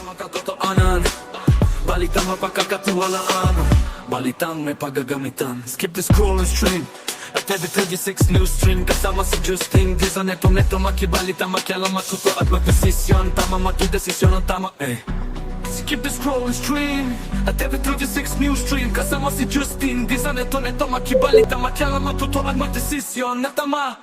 Balitang makatotohanan, balitang mapagkakatiwalaan, balitang may paggagamitan. Skip the scroll and stream at every 36 news stream. Kasama si Justin Di sa neto makibalita, makialam, matuto at magdesisyon. Tama, magdesisyon ang tama Skip the scroll and stream at every 36 news stream. Kasama si Justin Di sa neto makibalita, makialam, matuto at magdesisyon na tama.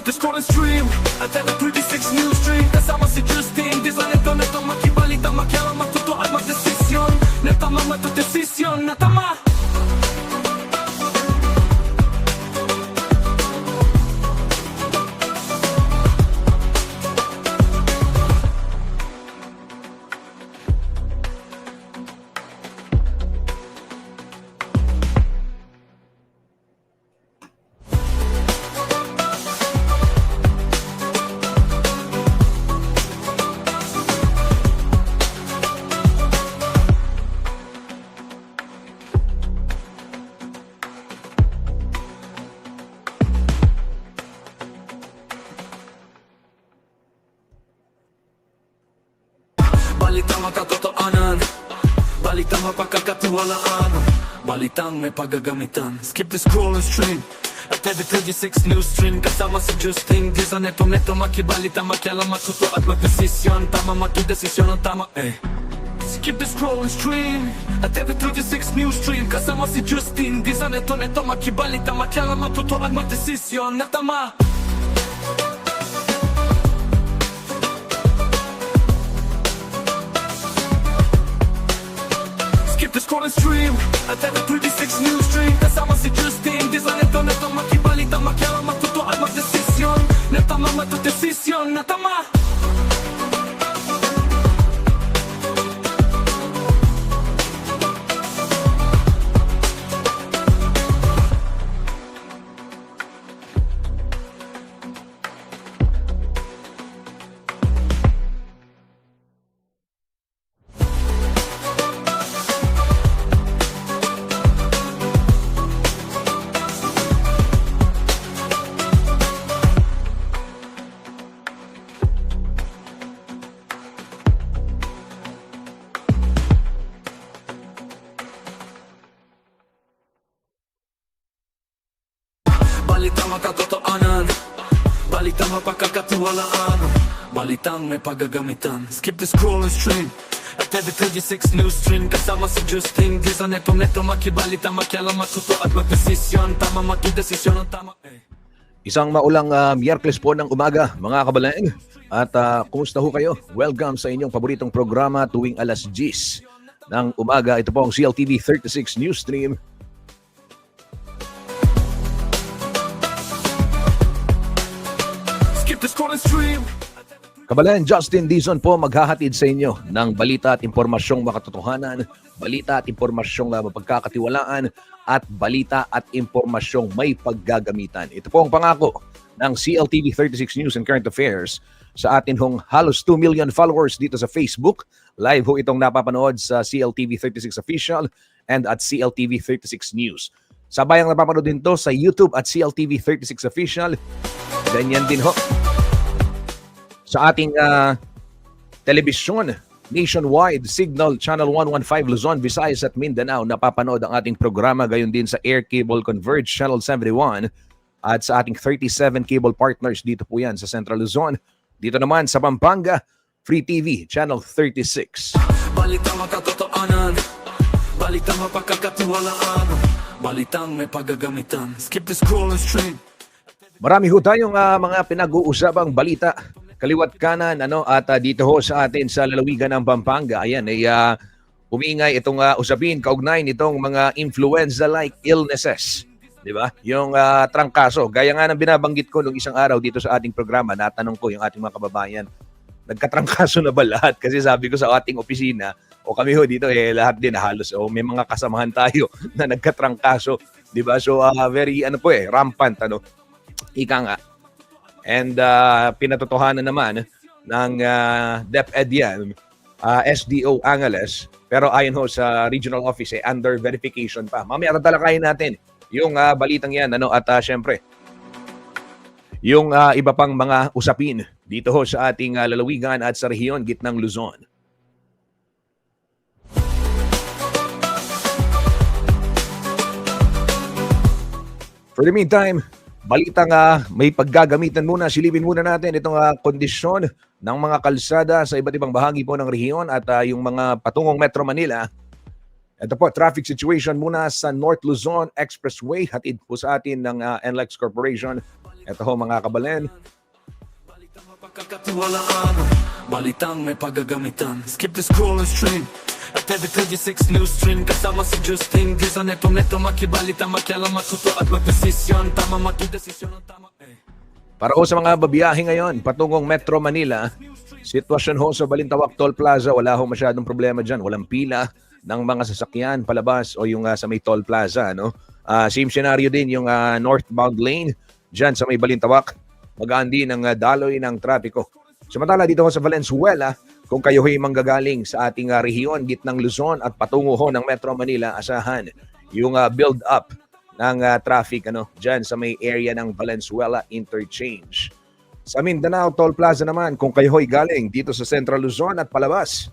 The scroll and stream at every 36 news stream. Kasama si Justin Di sa neto makibalita, makialam, matuto at magdesisyon na tama, magdesisyon na tama. Balitang makatotohanan, balitang mapagkakatiwalaan, balitang may paggagamitan. Skip the scroll and stream at every 36 news stream. Kasama si Justin Di sa neto makibalita, makialam, matuto at magdesisyon. Tama, magdesisyon ang tama Skip the scroll and stream at every 36 news stream. Kasama si Justin Di sa neto makibalita, makialam, matuto at magdesisyon na tama. The scroll and stream at every 36 news stream. Kasama si Justin Di sa neto makibalita, makialam, matuto at magdesisyon na tama, magdesisyon na tama. Balitang makatotohanan, balitang mapagkakatiwalaan, balitang may paggagamitan. Skip the scroll and stream at every 36 news stream. Kasama si Justin Di sa neto makibalita, makialam, matuto at magdesisyon. Tama, magdesisyon ang tama Isang maulang Miyerkules po ng umaga, mga kabalaeng. At kumusta ho kayo? Welcome sa inyong paboritong programa tuwing alas 10 ng umaga. Ito po ang CLTV 36 News Stream. Kabalayan, Justin Dizon po maghahatid sa inyo ng balita at impormasyong makatotohanan, balita at impormasyong mapagkakatiwalaan, at balita at impormasyong may paggagamitan. Ito po ang pangako ng CLTV 36 News and Current Affairs sa atin hong halos 2 million followers dito sa Facebook. Live ho itong napapanood sa CLTV 36 Official and at CLTV 36 News. Sabayang napapanood din to sa YouTube at CLTV 36 Official. Ganyan din ho sa ating telebisyon nationwide, Signal Channel 115 Luzon, Visayas at Mindanao. Napapanood ang ating programa, gayon din sa Air Cable Converge Channel 71 at sa ating 37 cable partners. Dito po yan sa Central Luzon. Dito naman sa Pampanga, Free TV Channel 36. Balitang makatotohanan, balitang mapagkakatiwalaan, balitang may paggagamitan. Skip the scroll and stream. Marami ho tayong mga pinag-uusapang balita kaliwat kanan at dito ho sa atin sa lalawigan ng Pampanga. Ayan ay umiingay itong usapin kaugnay nitong mga influenza-like illnesses, di ba? Yung trangkaso. Gaya nga ng binabanggit ko nung isang araw dito sa ating programa, natanong ko yung ating mga kababayan, nagkatrangkaso na ba lahat? Kasi sabi ko sa ating opisina, o kami ho dito lahat din halos may mga kasamahan tayo na nagkatrangkaso, di ba? So very rampant ika nga. And pinatotohanan naman ng DepEd yan, SDO Angeles, pero ayon ho sa regional office under verification pa. Mamaya tatalakayin natin yung balitang yan, ano, at syempre, yung iba pang mga usapin dito ho sa ating lalawigan at sa rehiyon gitnang Luzon. For the meantime, balitang may paggagamitan muna, silipin muna natin itong kondisyon ng mga kalsada sa iba't ibang bahagi po ng rehiyon at yung mga patungong Metro Manila. Ito po, traffic situation muna sa North Luzon Expressway. Hatid po sa atin ng NLEX Corporation. Ito ho mga kabalen. Balitang mapagkakatiwalaan, balitang may paggagamitan. Skip the scroll and stream at every 36 news stream. Kasama si Justin Giza, neto makibalita, makialam, matuto at magdesisyon. Tama, matudesisyon ang tama. Para ho sa mga babiyahe ngayon, patungong Metro Manila, sitwasyon ho sa Balintawak Toll Plaza, wala ho masyadong problema dyan. Walang pila ng mga sasakyan palabas o yung sa may Toll Plaza. No? Same scenario din yung northbound lane dyan sa may Balintawak. Magaan din ang daloy ng trapiko. Samantala dito ho sa Valenzuela, kung kayo ho'y manggagaling sa ating rehiyon, gitnang Luzon at patungo ho ng Metro Manila, asahan yung build up ng traffic dyan sa may area ng Valenzuela Interchange. Sa Mindanao Toll Plaza naman, kung kayo ho'y galing dito sa Central Luzon at palabas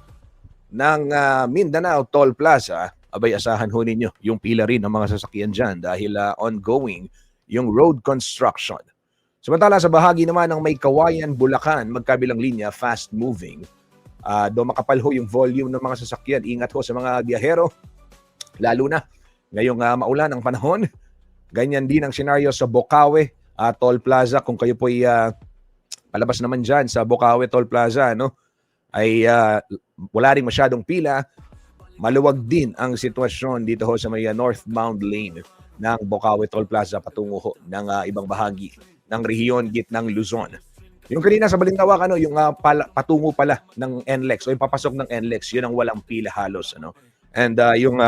ng Mindanao Toll Plaza, abay asahan ho ninyo yung pila rin ng mga sasakyan dyan dahil ongoing yung road construction. Samantala sa bahagi naman ng may Kawayan, Bulacan, magkabilang linya, fast moving. Do makapal ho yung volume ng mga sasakyan. Ingat ho sa mga biyahero, lalo na ngayong maulan ang panahon. Ganyan din ang senaryo sa Bocaue Toll Plaza. Kung kayo po'y palabas naman dyan sa Bocaue Toll Plaza, ay wala rin masyadong pila. Maluwag din ang sitwasyon dito ho sa may northbound lane ng Bocaue Toll Plaza patungo ho ng ibang bahagi ng rehiyon gitnang Luzon. Yung kanina sa Balintawak, yung patungo pala ng NLEX o yung papasok ng NLEX, yun ang walang pila halos. And yung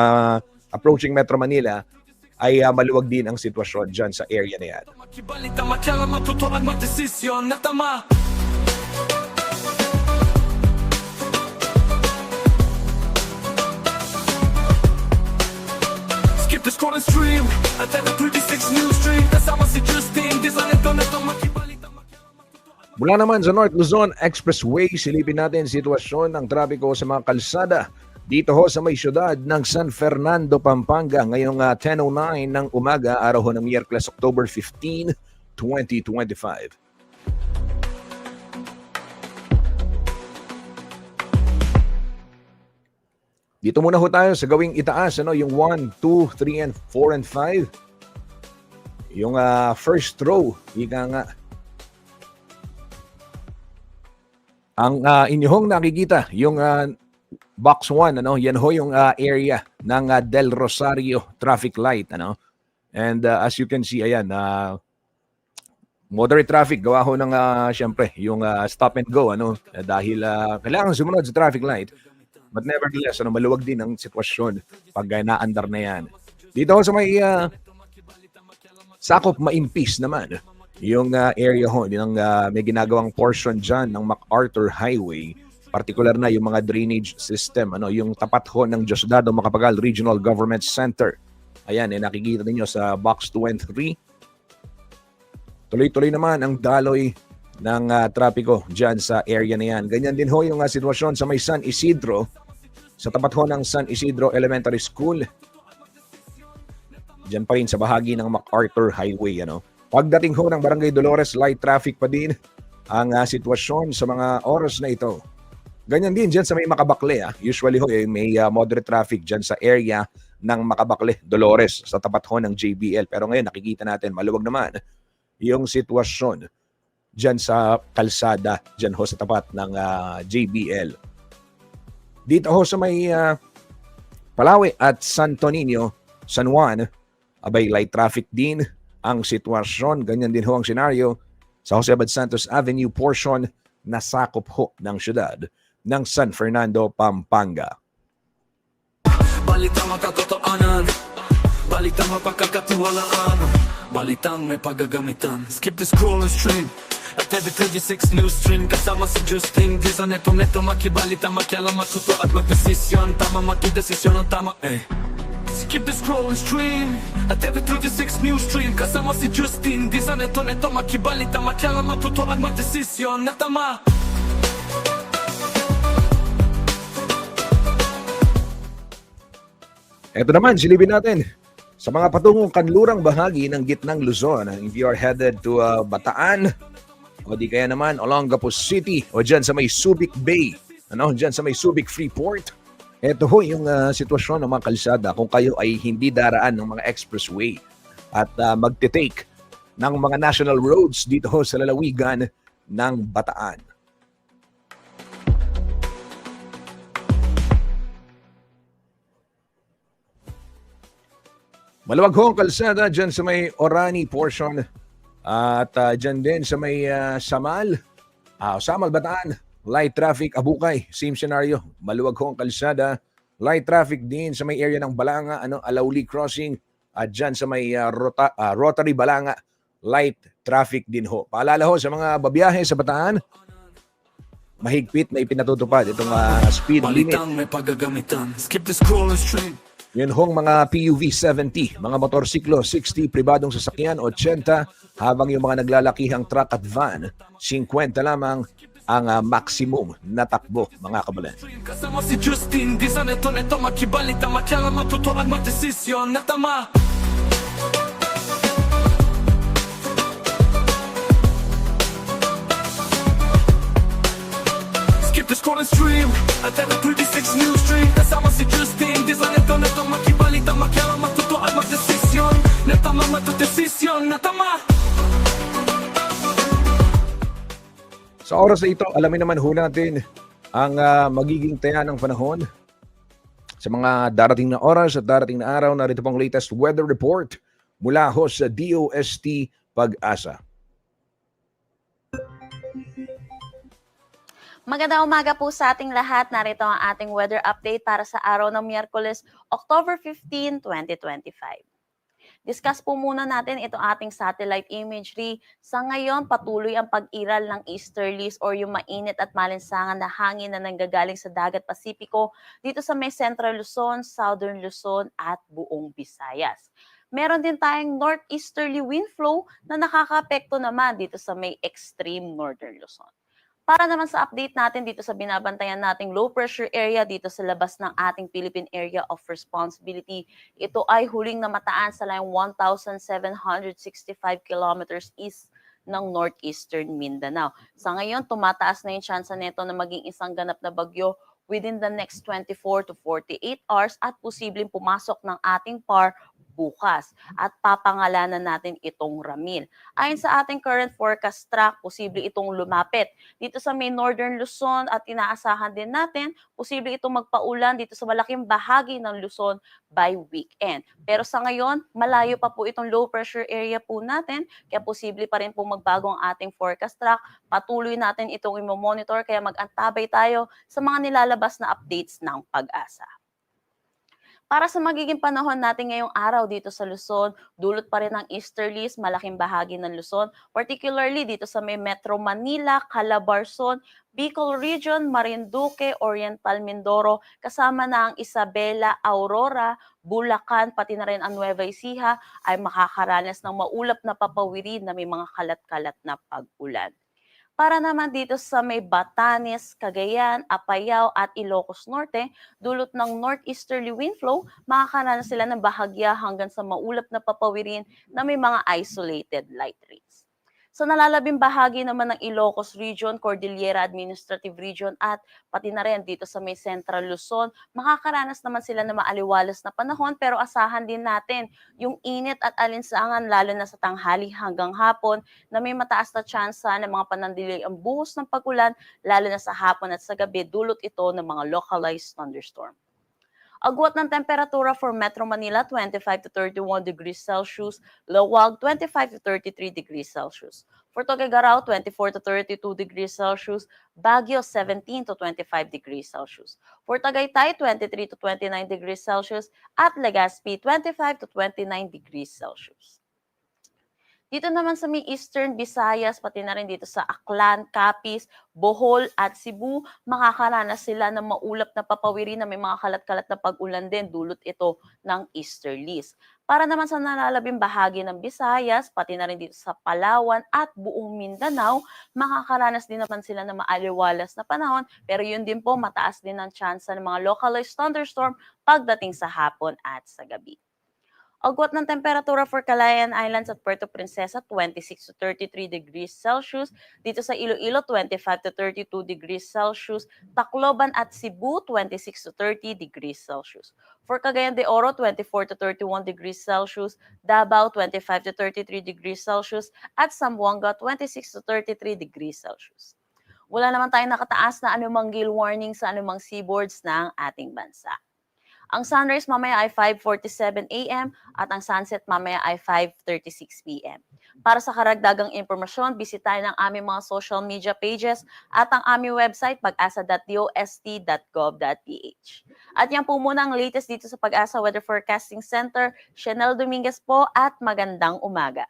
approaching Metro Manila ay maluwag din ang sitwasyon dyan sa area na yan. Makibalita, makialam, matuto at magdesisyon na tama. Skip the scroll and stream at every 36 news stream. Kasama si Justin Giza, neto makibalita. Mula naman sa North Luzon Expressway, silipin natin sitwasyon ng trapiko sa mga kalsada dito ho sa may syudad ng San Fernando, Pampanga ngayong 10:09 ng umaga, araw ho ng Miyerkules, October 15, 2025. Dito muna ho tayo sa gawing itaas, yung 1, 2, 3, and 4, and 5. Yung first row, ika nga. Ang inyong nakikita, yung box 1, yan ho yung area ng Del Rosario traffic light. And as you can see, ayan, moderate traffic, gawa ho ng syempre, yung stop and go. Dahil kailangan sumunod sa traffic light. But nevertheless, maluwag din ang sitwasyon pag naandar na yan. Dito ho sa may sakop maimpis naman, yung area ho, may ginagawang portion dyan ng MacArthur Highway, particular na yung mga drainage system, yung tapat ho ng Diosdado Macapagal Regional Government Center. Ayan, nakikita ninyo sa box 2 and 3. Tuloy-tuloy naman ang daloy ng trapiko dyan sa area na yan. Ganyan din ho yung sitwasyon sa may San Isidro, sa tapat ho ng San Isidro Elementary School. Dyan pa rin sa bahagi ng MacArthur Highway. Pagdating ho ng Barangay Dolores, light traffic pa din ang sitwasyon sa mga oras na ito. Ganyan din dyan sa may Makabakle. Usually ho, may moderate traffic dyan sa area ng Makabakle, Dolores, sa tapat ho ng JBL. Pero ngayon nakikita natin, maluwag naman yung sitwasyon dyan sa kalsada, dyan ho sa tapat ng JBL. Dito ho sa may Palawe at Santo Niño, San Juan, abay light traffic din ang sitwasyon. Ganyan din ho ang senaryo sa Jose Abad Santos Avenue portion na sakop ho ng syudad ng San Fernando, Pampanga. Balitang makatotoanan, balitang mapagkakatiwalaan, balitang may paggagamitan. Skip the scroll and stream at every 36 news stream. Kasama si Justin Giza, neto makibalita, makialam, matuto at magdesisyon. Tama, matudesisyon ang tama. Skip the scroll and stream at TV36 News Stream. Kasama si Justin, di sa neto makibalita, matyala matuto at magdesisyon na tama. Ito naman, silipin natin. Sa mga patungong kanlurang bahagi ng gitnang Luzon, if you are headed to Bataan, o di kaya naman Olongapo City, o dyan sa may Subic Bay, dyan sa may Subic Freeport, ito ho yung sitwasyon ng mga kalsada kung kayo ay hindi daraan ng mga expressway at magte-take ng mga national roads dito ho sa lalawigan ng Bataan. Maluwag ho ang kalsada dyan sa may Orani portion at dyan din sa may Samal, Bataan, light traffic, Abukay, same scenario. Maluwag ho ang kalsada, light traffic din sa may area ng Balanga, Alauli Crossing, at dyan sa may Rotary Balanga, light traffic din ho. Paalala ho sa mga babiyahe sa Bataan, mahigpit na ipinatutupad itong speed limit. Balitang may paggagamitan. Skip the scroll and stream. Yun hong mga PUV 70, mga motorsiklo 60, pribadong sasakyan 80, habang yung mga naglalakihang truck at van 50 lamang ang maximum na takbo, mga kabalan. Kasama si Justin, di sa neto makibalita, matyala matuto at magdesisyon na tama. Skip the scroll and stream at TV36 News Stream. Kasama si Justin, di sa neto makibalita, makyala matuto at magdesisyon na tama, matudesisyon na tama. Sa oras na ito, alamin naman ho natin ang magiging taya ng panahon sa mga darating na oras at darating na araw. Narito pong latest weather report mula ho sa DOST Pag-asa. Magandang umaga po sa ating lahat. Narito ang ating weather update para sa araw ng Miyerkules, October 15, 2025. Discuss po muna natin itong ating satellite imagery. Sa ngayon, patuloy ang pag-iral ng easterlies or yung mainit at malinsangan na hangin na nanggagaling sa dagat Pasipiko dito sa may Central Luzon, Southern Luzon at buong Visayas. Meron din tayong northeasterly wind flow na nakakaapekto naman dito sa may extreme northern Luzon. Para naman sa update natin dito sa binabantayan nating low pressure area dito sa labas ng ating Philippine Area of Responsibility, ito ay huling namataan sa layong 1,765 kilometers east ng northeastern Mindanao. Sa ngayon, tumataas na yung tsansa nito na maging isang ganap na bagyo within the next 24 to 48 hours at posibleng pumasok ng ating PAR bukas at papangalanan natin itong Ramil. Ayon sa ating current forecast track, posible itong lumapit dito sa may Northern Luzon at inaasahan din natin posible itong magpaulan dito sa malaking bahagi ng Luzon by weekend. Pero sa ngayon, malayo pa po itong low pressure area po natin, kaya posible pa rin po magbago ang ating forecast track. Patuloy natin itong i-monitor, kaya mag-antabay tayo sa mga nilalabas na updates ng Pag-asa. Para sa magiging panahon natin ngayong araw dito sa Luzon, dulot pa rin ng easterlies, malaking bahagi ng Luzon, particularly dito sa may Metro Manila, Calabarzon, Bicol Region, Marinduque, Oriental Mindoro, kasama na ang Isabela, Aurora, Bulacan, pati na rin ang Nueva Ecija ay makakaranas ng maulap na papawirin na may mga kalat-kalat na pag-ulan. Para naman dito sa may Batanes, Cagayan, Apayao at Ilocos Norte, dulot ng northeasterly wind flow, makakaranas sila ng bahagya hanggang sa maulap na papawirin na may mga isolated light rains. Sa nalalabing bahagi naman ng Ilocos Region, Cordillera Administrative Region at pati na rin dito sa may Central Luzon, makakaranas naman sila ng maaliwalas na panahon, pero asahan din natin yung init at alinsangan lalo na sa tanghali hanggang hapon na may mataas na tsansa ng mga panandili ang buhos ng pag-ulan lalo na sa hapon at sa gabi, dulot ito ng mga localized thunderstorm. Agwat ng temperatura for Metro Manila, 25 to 31 degrees Celsius. Lawag, 25 to 33 degrees Celsius. For Tuguegarao, 24 to 32 degrees Celsius. Baguio, 17 to 25 degrees Celsius. For Tagaytay, 23 to 29 degrees Celsius. At Legazpi, 25 to 29 degrees Celsius. Dito naman sa may Eastern Visayas, pati na rin dito sa Aklan, Capiz, Bohol at Cebu, makakaranas sila ng maulap na papawiri na may mga kalat-kalat na pag-ulan din, dulot ito ng easterlies. Para naman sa nalalabing bahagi ng Visayas, pati na rin dito sa Palawan at buong Mindanao, makakaranas din naman sila ng maaliwalas na panahon, pero yun din po, mataas din ang tsansa ng mga localized thunderstorm pagdating sa hapon at sa gabi. Agwat ng temperatura for Calayan Islands at Puerto Princesa, 26 to 33 degrees Celsius. Dito sa Iloilo, 25 to 32 degrees Celsius. Tacloban at Cebu, 26 to 30 degrees Celsius. For Cagayan de Oro, 24 to 31 degrees Celsius. Davao, 25 to 33 degrees Celsius. At Zamboanga, 26 to 33 degrees Celsius. Wala naman tayong nakataas na anumang gale warning sa anumang seaboards ng ating bansa. Ang sunrise mamaya ay 5:47 a.m. at ang sunset mamaya ay 5:36 p.m. Para sa karagdagang impormasyon, bisitahin ang aming mga social media pages at ang aming website pag-asa.dost.gov.ph. At yan po muna ang latest dito sa Pag-asa Weather Forecasting Center. Chanel Dominguez po at magandang umaga.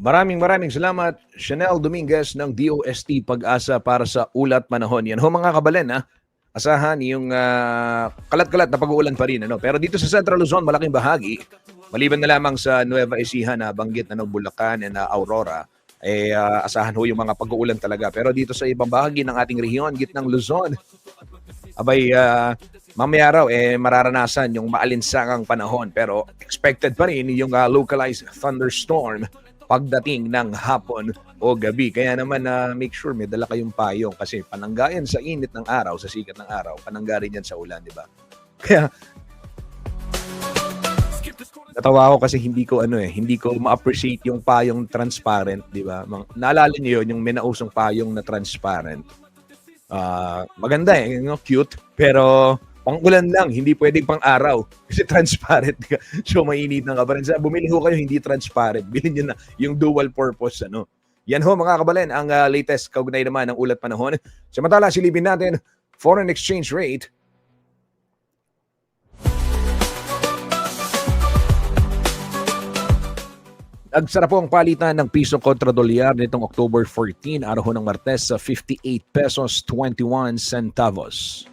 Maraming salamat, Chanel Dominguez ng DOST Pag-asa para sa ulat panahon. Yan ho mga kabalen, ha? Asahan yung kalat-kalat na pag-uulan pa rin. Ano? Pero dito sa Central Luzon, malaking bahagi, maliban na lamang sa Nueva Ecija na banggit na Bulacan and Aurora, asahan ho yung mga pag-uulan talaga. Pero dito sa ibang bahagi ng ating rehiyon, gitnang Luzon, abay, mamaya raw, mararanasan yung maalinsangang panahon. Pero expected pa rin yung localized thunderstorm pagdating ng hapon o gabi. Kaya naman make sure may dala kayong payong kasi pananggayan sa init ng araw, sa sikat ng araw, panangga rin yan sa ulan, di ba? Kaya natawa ako kasi hindi ko ma-appreciate yung payong transparent, di ba? Naalala niyo yun, yung minausong payong na transparent. Maganda cute, pero pang-ulan lang, hindi pwedeng pang-araw kasi transparent ka. So mainitan ka pa rin. Bumili ho kayo hindi transparent. Bilhin nyo na yung dual purpose. Yan ho mga kabalen, ang latest kaugnay naman ng ulat panahon. Samantala, silipin natin foreign exchange rate. Nagsara po ang palitan ng piso kontra dolyar nitong October 14, araw ho ng Martes sa 58 pesos 21 centavos.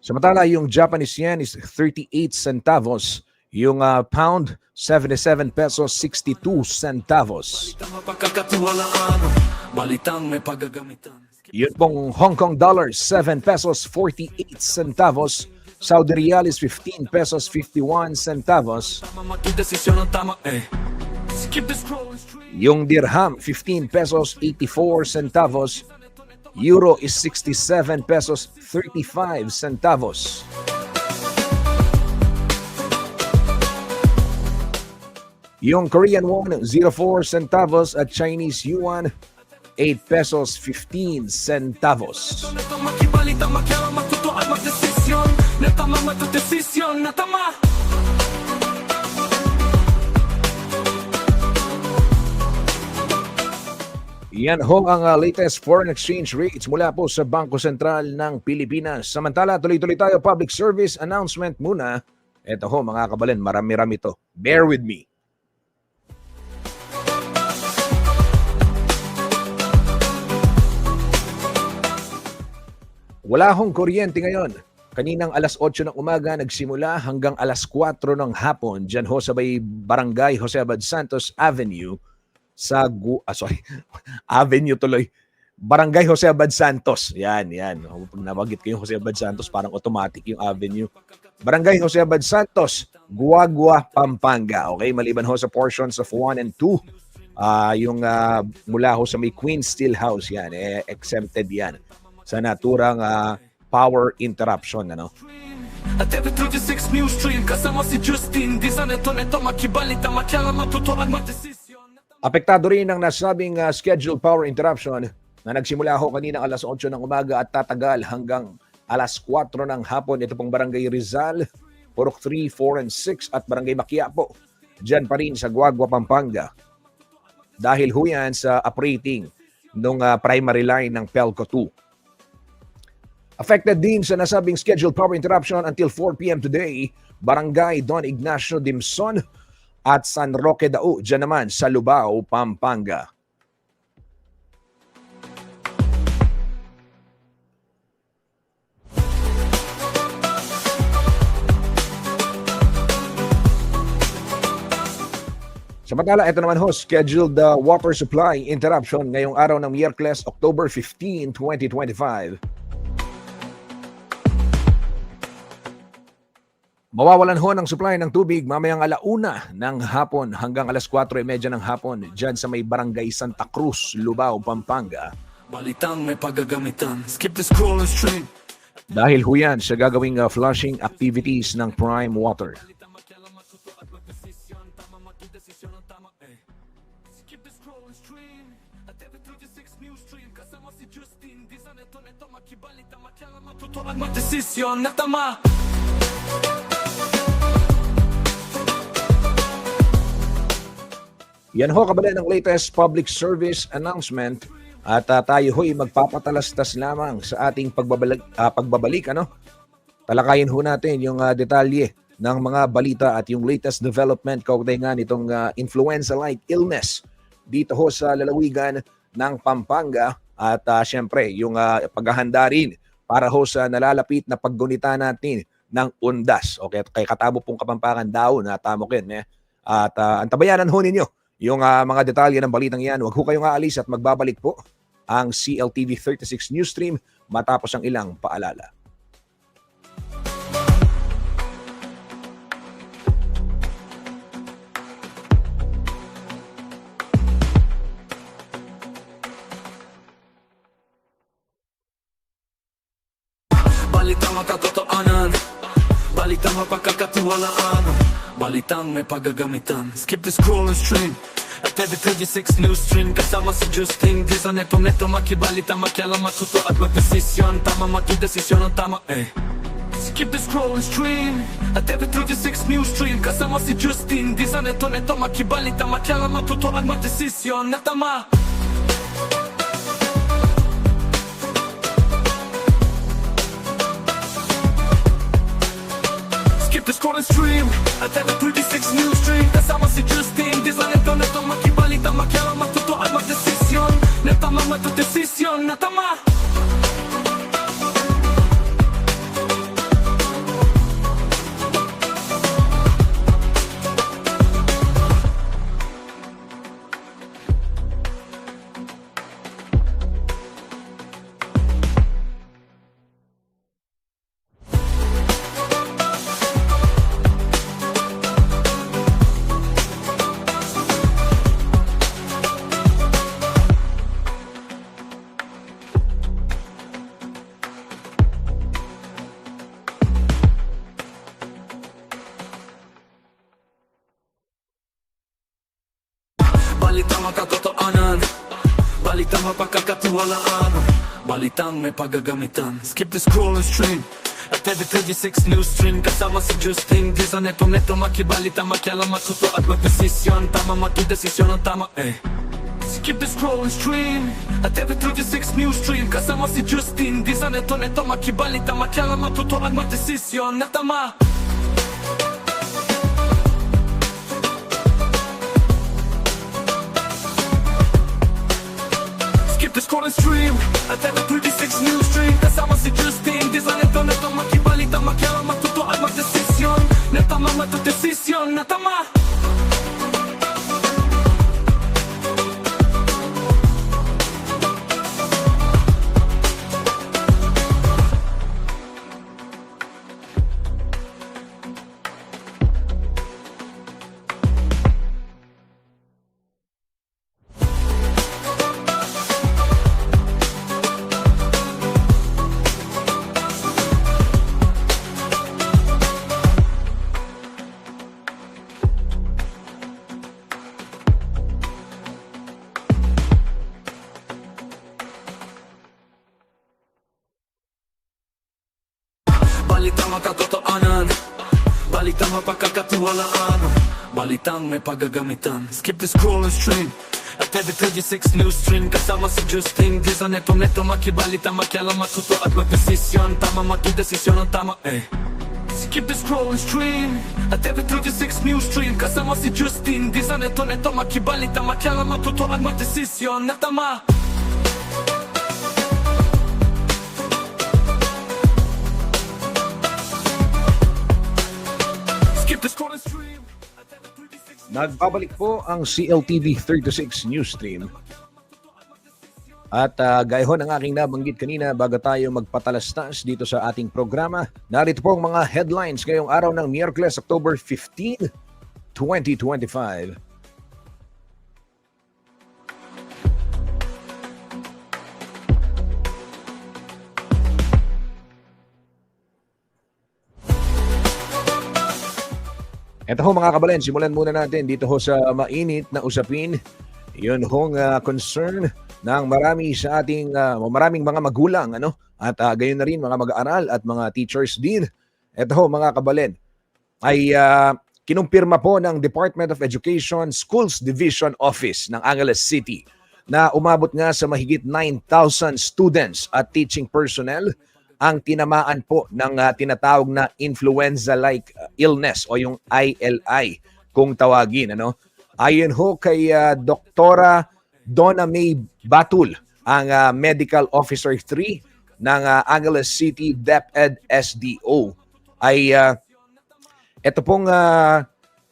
Samantala, yung Japanese yen is 38 centavos. Yung pound, 77 pesos 62 centavos. Yun pong Hong Kong dollar, 7 pesos 48 centavos. Saudi Riyal is 15 pesos 51 centavos. Yung dirham, 15 pesos 84 centavos. Euro is 67 pesos 35 centavos. Yung Korean won, 04 centavos at Chinese yuan, 8 pesos 15 centavos. Yan ho ang latest foreign exchange rates mula po sa Bangko Sentral ng Pilipinas. Samantala, tuloy-tuloy tayo public service announcement muna. Ito ho mga kabalen, marami-rami to. Bear with me. Wala hong kuryente ngayon. Kaninang alas 8 ng umaga nagsimula hanggang alas 4 ng hapon dyan ho sa may Barangay Jose Abad Santos Avenue sa Avenue tuloy. Barangay Jose Abad Santos. Yan. Pag nabagit kayo Jose Abad Santos, parang automatic yung avenue. Barangay Jose Abad Santos, Guagua, Pampanga. Okay, maliban ho sa portions of 1 and 2. Yung mula ho sa may Queen Steel House, yan. Exempted yan sa naturang power interruption. At TV36 News Stream, kasama si Justin. Di sa neto makibalita, makialam matutuan magdesisyon. Apektado rin ang nasabing scheduled power interruption na nagsimula ho kanina alas 8 ng umaga at tatagal hanggang alas 4 ng hapon. Ito pong Barangay Rizal, Purok 3, 4, and 6 at Barangay Maquiapo. Diyan pa rin sa Guagua, Pampanga. Dahil ho yan sa operating ng primary line ng Pelco 2. Affected din sa nasabing scheduled power interruption until 4 p.m. today, Barangay Don Ignacio Dimson at San Roque Dao, dyan naman sa Lubao, Pampanga. Samantala, ito naman ho, scheduled water supply interruption ngayong araw ng Miyerkules, October 15, 2025. Mawawalan ho ng supply ng tubig mamayang alauna ng hapon hanggang alas 4:30 ng hapon dyan sa may Barangay Santa Cruz, Lubao, Pampanga. Balitang may paggagamitan. Skip the scroll and stream. Dahil ho yan sa gagawing flushing activities ng Prime Water. Skip the scroll and stream. At TV36 News Stream. Kasama si Justin. Disa neto makibalita makialam matuto at magdesisyon na tama. Yan ho kabala ng latest public service announcement at tayo ho'y magpapatalastas lamang sa ating pagbabalik. Talakayin ho natin yung detalye ng mga balita at yung latest development kaugnay nga nitong influenza-like illness dito ho sa lalawigan ng Pampanga at syempre yung paghahanda rin para ho sa nalalapit na paggunita natin ng undas. Okay, kay katabo pong Kapampangan daw na tamok yun. At antabayanan ho ninyo yung mga detalye ng balitang yan. Huwag ho kayong aalis at magbabalik po ang CLTV 36 News Stream matapos ang ilang paalala. Balitang makatotoanan. Balitang mapagkakatiwalaan. Balitang may paggagamitan. Skip the scroll and stream. At TV36 News Stream. Kasama si Justin. Disa neto makibalita makialam matuto at magdesisyon. Tama makidesisyon ang tama Skip the scroll and stream. At TV36 News Stream. Kasama si Justin. Disa neto makibalita makialam matuto at magdesisyon na tama. The scroll and stream at TV36 News Stream. Kasama si Justin. Disa neto makibalita makialam matuto at magdesisyon na tama matudesisyon na tama. Balitang makatotoanan. Balitang mapagkakatiwalaan. Balitang may paggagamitan. Skip the scroll and stream. At TV36 News Stream. Kasama si Justin. Disa neto makibalita makialam matuto at magdesisyon. Tama makidesisyon ang tama Skip the scroll and stream. At TV36 News Stream. Kasama si Justin. Disa neto makibalita makialam matuto at magdesisyon na tama. The scroll and stream at TV36 News Stream. Kasama si Justin. Disa neto makibalita makialam matuto at magdesisyon na tama matudesisyon na tama. mga katotohanan, balitang mapagkakatiwalaan, balitang may paggagamitan. Skip the scroll and stream at every 36 news stream, kasama si Justin. Di sa neto makibalita, makialam, matuto at magdesisyon. Tama magdesisyon ang tama Skip the scroll and stream at every 36 news stream, kasama si Justin. Di sa neto makibalita, makialam, matuto at magdesisyon na tama. Skip the scroll and stream at every 36. Nagbabalik po ang CLTV 36 News Stream. At gaya ho ng aking nabanggit kanina bago tayo magpatalastas dito sa ating programa, narito po ang mga headlines ngayong araw ng Miyerkules, October 15, 2025. Ito ho mga kabalen, simulan muna natin dito ho sa mainit na usapin. Yun hong concern ng marami sa ating maraming mga magulang at gayon na rin mga mag-aaral at mga teachers din. Ito ho mga kabalen ay kinumpirma po ng Department of Education Schools Division Office ng Angeles City na umabot nga sa mahigit 9,000 students at teaching personnel ang tinamaan po ng tinatawag na influenza-like illness o yung ILI kung tawagin. Ayon ho kay Doktora Donna May Batul, ang Medical Officer 3 ng Angeles City DepEd SDO, ay ito pong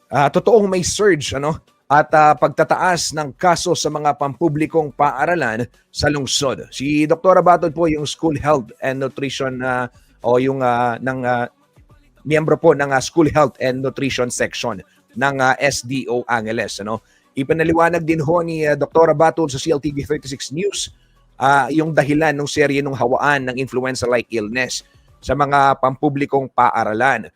totoong may surge at pagtataas ng kaso sa mga pampublikong paaralan sa lungsod. Si Dr. Batul po yung School Health and Nutrition o yung miyembro po ng School Health and Nutrition Section ng SDO Angeles. Ipinaliwanag din ho ni Dr. Batul sa CLTV 36 News yung dahilan ng serye ng hawaan ng influenza-like illness sa mga pampublikong paaralan.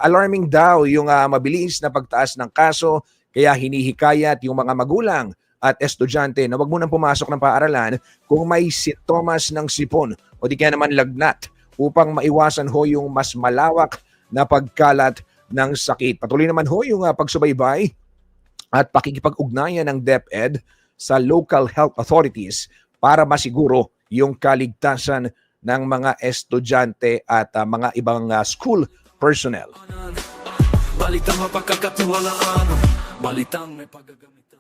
Alarming daw yung mabilis na pagtaas ng kaso. Kaya hinihikayat yung mga magulang at estudyante na wag munang pumasok ng paaralan kung may sintomas ng sipon o di kaya naman lagnat upang maiwasan ho yung mas malawak na pagkalat ng sakit. Patuloy naman ho yung pagsubaybay at pakikipag-ugnayan ng DepEd sa local health authorities para masiguro yung kaligtasan ng mga estudyante at mga ibang school personnel. Balitang mapagkakatiwalaan, balitang may paggagamitan.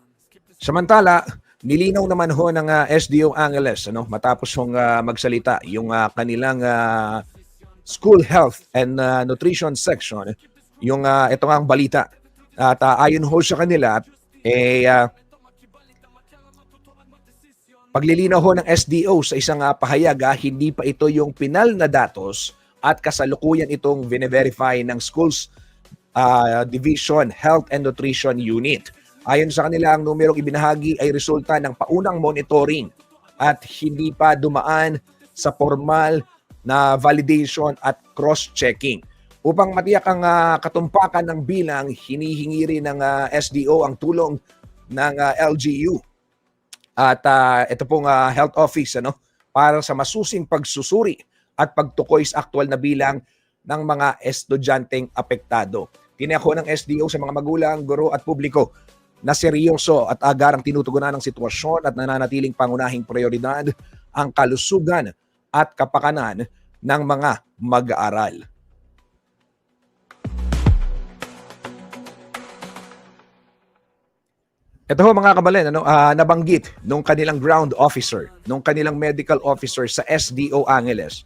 Samantala, nilinaw naman ho ng SDO Angeles matapos hong magsalita yung kanilang School Health and Nutrition Section, yung ito nga ang balita. At ayon ho sa kanila, paglilinaw ho ng SDO sa isang pahayag, hindi pa ito yung pinal na datos at kasalukuyan itong vine-verify ng Schools Division Health and Nutrition Unit. Ayon sa kanila, ang numerong ibinahagi ay resulta ng paunang monitoring at hindi pa dumaan sa formal na validation at cross-checking. Upang matiyak ang katumpakan ng bilang, hinihingi rin ng SDO ang tulong ng LGU at ito pong health office para sa masusing pagsusuri at pagtukoy sa aktual na bilang ng mga estudyanteng apektado. Tiniyak ho ng SDO sa mga magulang, guro at publiko na seryoso at agarang tinutugunan ng sitwasyon at nananatiling pangunahing prioridad ang kalusugan at kapakanan ng mga mag-aaral. Ito ho mga kabalen, nabanggit nung kanilang ground officer, nung kanilang medical officer sa SDO Angeles